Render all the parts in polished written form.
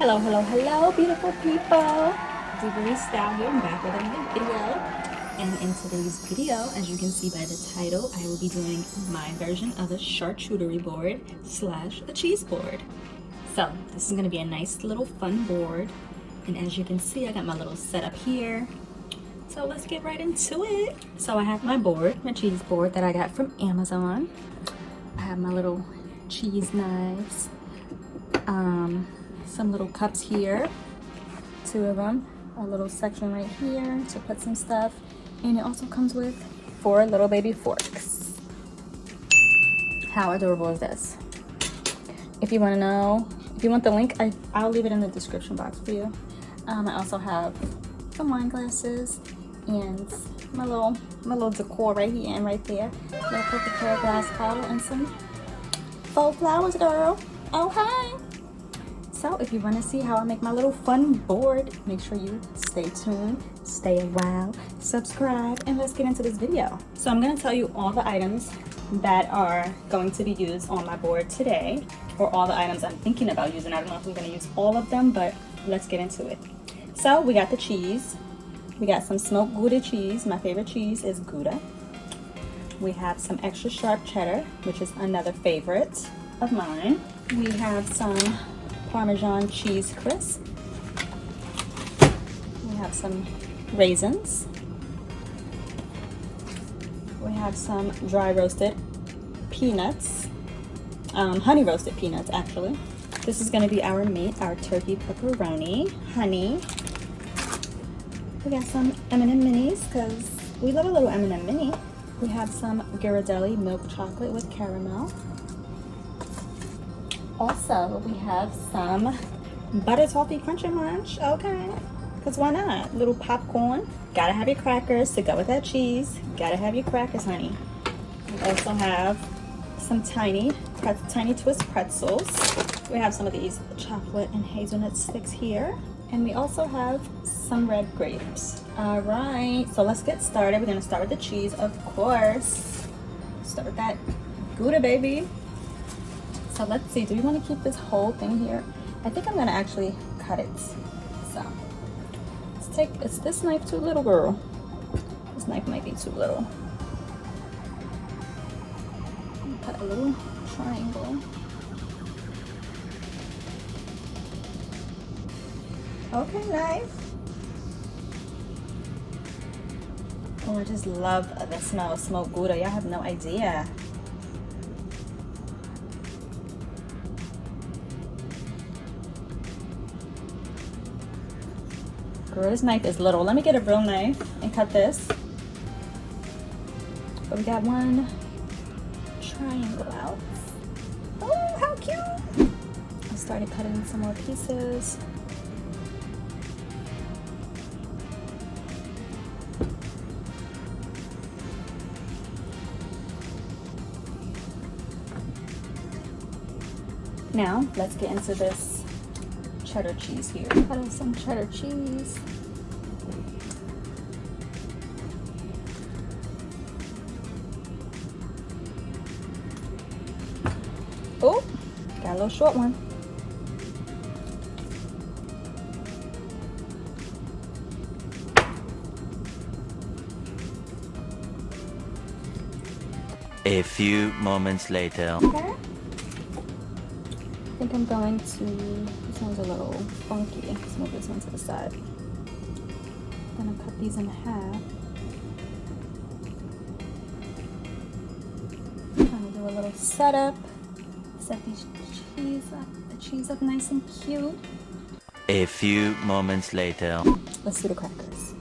Hello, hello, hello, beautiful people. Diva Risse here. I'm back with another video. And in today's video, as you can see by the title, I will be doing my version of a charcuterie board slash a cheese board. So this is going to be a nice little fun board. And as you can see, I got my little setup here. So let's get right into it. So I have my board, my cheese board that I got from Amazon. I have my little cheese knives. Some little cups here, 2 of them, a little section right here to put some stuff, and it also comes with 4 little baby forks. How adorable is this? If you want to know, if you want the link, I'll leave it in the description box for you. I also have some wine glasses and my little decor right here and right there, little Coca-Cola glass bottle and some faux flowers, girl. Oh hi. So if you want to see how I make my little fun board, make sure you stay tuned, stay a while, subscribe, and let's get into this video. So I'm going to tell you all the items that are going to be used on my board today, or all the items I'm thinking about using. I don't know if I'm going to use all of them, but let's get into it. So we got the cheese. We got some smoked Gouda cheese. My favorite cheese is Gouda. We have some extra sharp cheddar, which is another favorite of mine. We have some Parmesan cheese crisp. We have some raisins. We have some dry roasted peanuts, honey roasted peanuts actually. This is going to be our meat, our turkey pepperoni, honey. We got some M&M minis because we love a little M&M mini. We have some Ghirardelli milk chocolate with caramel. Also, we have some butter toffee crunch and munch, okay? Because why not? Little popcorn. Gotta have your crackers to go with that cheese. Gotta have your crackers, honey. We also have some tiny twist pretzels. We have some of these chocolate and hazelnut sticks here. And we also have some red grapes. All right, so let's get started. We're gonna start with the cheese, of course. Start with that Gouda, baby. So let's see, do we want to keep this whole thing here? I think I'm gonna actually cut it. So is this knife too little, girl? This knife might be too little. Cut a little triangle. Okay, knife. Oh, I just love the smell of smoked Gouda. Y'all have no idea. Girl, this knife is little. Let me get a real knife and cut this. But we got one triangle out. Oh, how cute! I started cutting some more pieces. Now, let's get into this cheddar cheese here. Cut in some cheddar cheese. Oh, got a little short one. A few moments later. Okay. I think I'm going to, this one's a little funky. Let's move this one to the side. I'm gonna cut these in half. I'm gonna do a little setup. Set these the cheese up nice and cute. A few moments later. Let's do the crackers.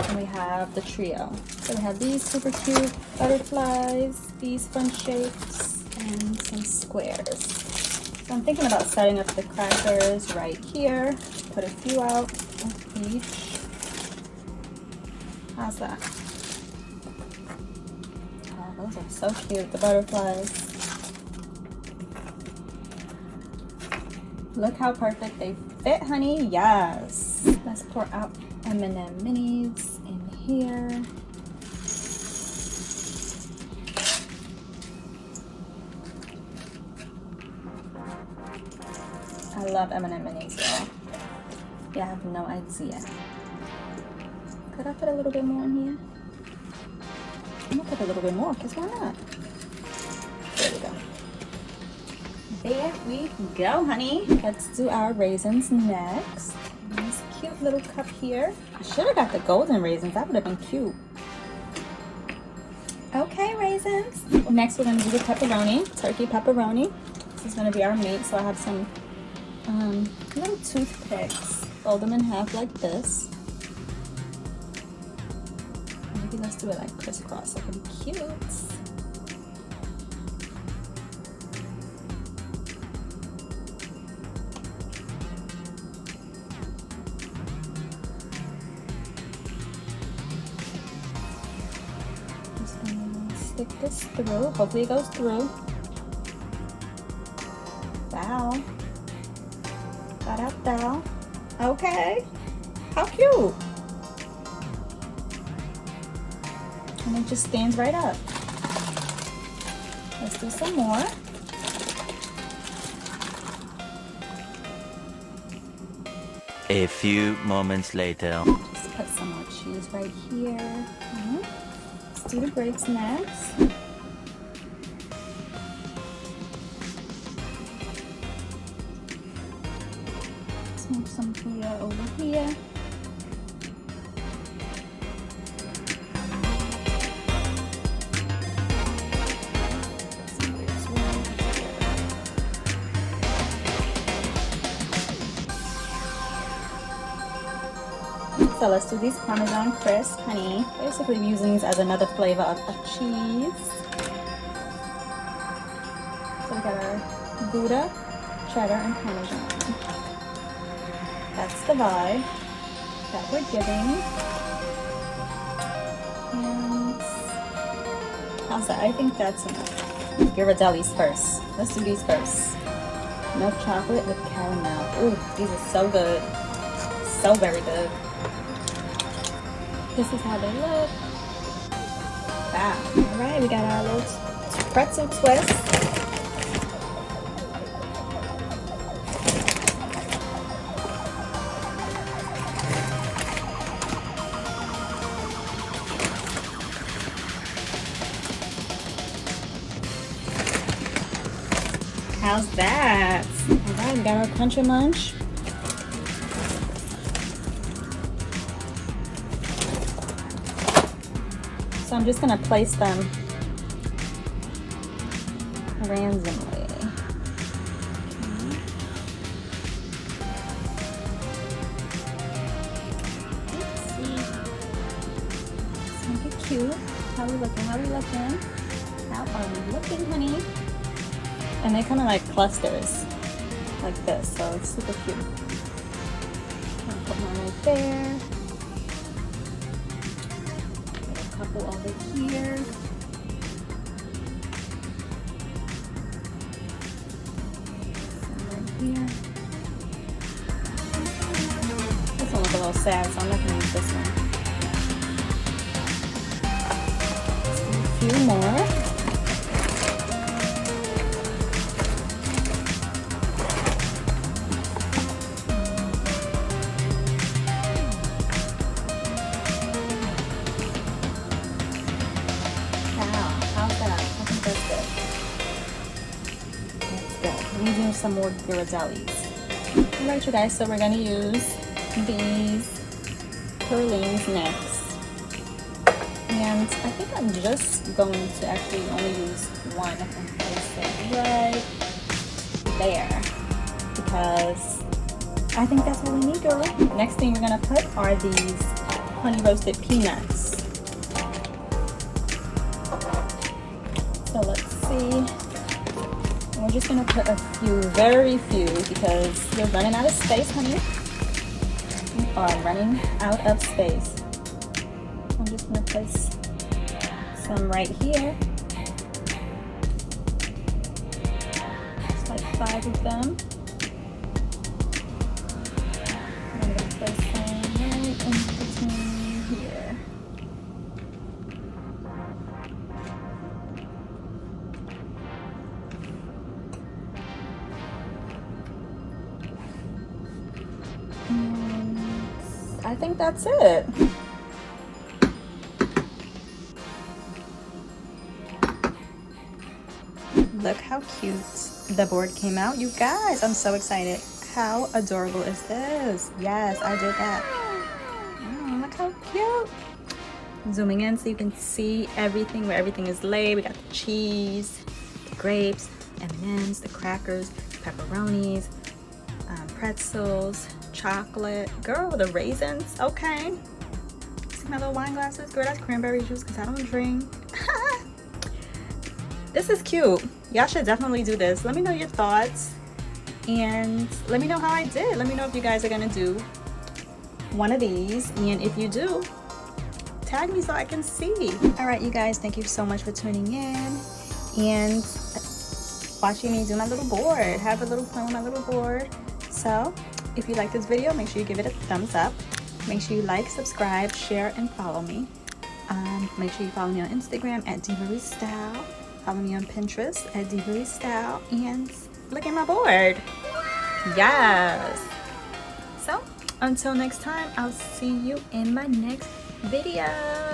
And we have the trio. So we have these super cute butterflies, these fun shapes, and some squares. So I'm thinking about setting up the crackers right here. Put a few out of each. How's that? Oh, those are so cute, the butterflies. Look how perfect they fit, honey. Yes. Let's pour out M&M minis in here. love M&M minis, y'all. Yeah, I have no idea. Could I put a little bit more in here? I'm gonna put a little bit more, because why not? There we go. There we go, honey. Let's do our raisins next. This cute little cup here. I should have got the golden raisins. That would have been cute. Okay, raisins. Next, we're gonna do the pepperoni, turkey pepperoni. This is gonna be our meat. So I have some little toothpicks. Fold them in half like this. Maybe let's do it like crisscross. So it'll be cute. Stick this through. Hopefully it goes through. Wow. Got out there. Okay. How cute. And it just stands right up. Let's do some more. A few moments later. Just put some more cheese right here. Let's do the grapes next. Let's move some here over here. Some grapes right here. So let's do these Parmesan crisp, honey. Basically using these as another flavor of cheese. So we got our Gouda, cheddar, and Parmesan. That's the vibe that we're giving. And how's that? I think that's enough. Ghirardelli's first. Let's do these first. Milk chocolate with caramel. Ooh, these are so good. So very good. This is how they look. Wow. Alright, we got our little pretzel twist. How's that? Alright, we got our Crunch and Munch. So I'm just gonna place them randomly. Let's see. It's gonna be cute. How we looking? How we looking? How are we looking, honey? And they come in like clusters, like this, so it's super cute. I'll put one right there. Couple over here. Some right here. This one looks a little sad, so I'm not gonna use this one. Let's do a few more. Using some more Ghirardellis. Alright, you guys, so we're gonna use these pralines next. And I think I'm just going to actually only use one and place it right there. Because I think that's all we need, girl. Next thing we're gonna put are these honey roasted peanuts. So let's see. We're just gonna put a few, very few, because we're running out of space, honey. We are running out of space. I'm just gonna place some right here. Just like 5 of them. I'm gonna place some right in between here. I think that's it. Look how cute the board came out. You guys, I'm so excited. How adorable is this? Yes, I did that. Oh, look how cute. Zooming in so you can see everything, where everything is laid. We got the cheese, the grapes, M&Ms, the crackers, pepperonis, pretzels, chocolate. Girl, the raisins. Okay. See my little wine glasses? Girl, that's cranberry juice because I don't drink. This is cute. Y'all should definitely do this. Let me know your thoughts and let me know how I did. Let me know if you guys are gonna do one of these, and if you do, tag me so I can see. All right, you guys, thank you so much for tuning in and watching me do my little board. Have a little fun with my little board. So if you like this video, make sure you give it a thumbs up. Make sure you like, subscribe, share, and follow me. Make sure you follow me on Instagram at Diva Risse Style. Follow me on Pinterest at Diva Risse Style, and look at my board. Yes. So until next time, I'll see you in my next video.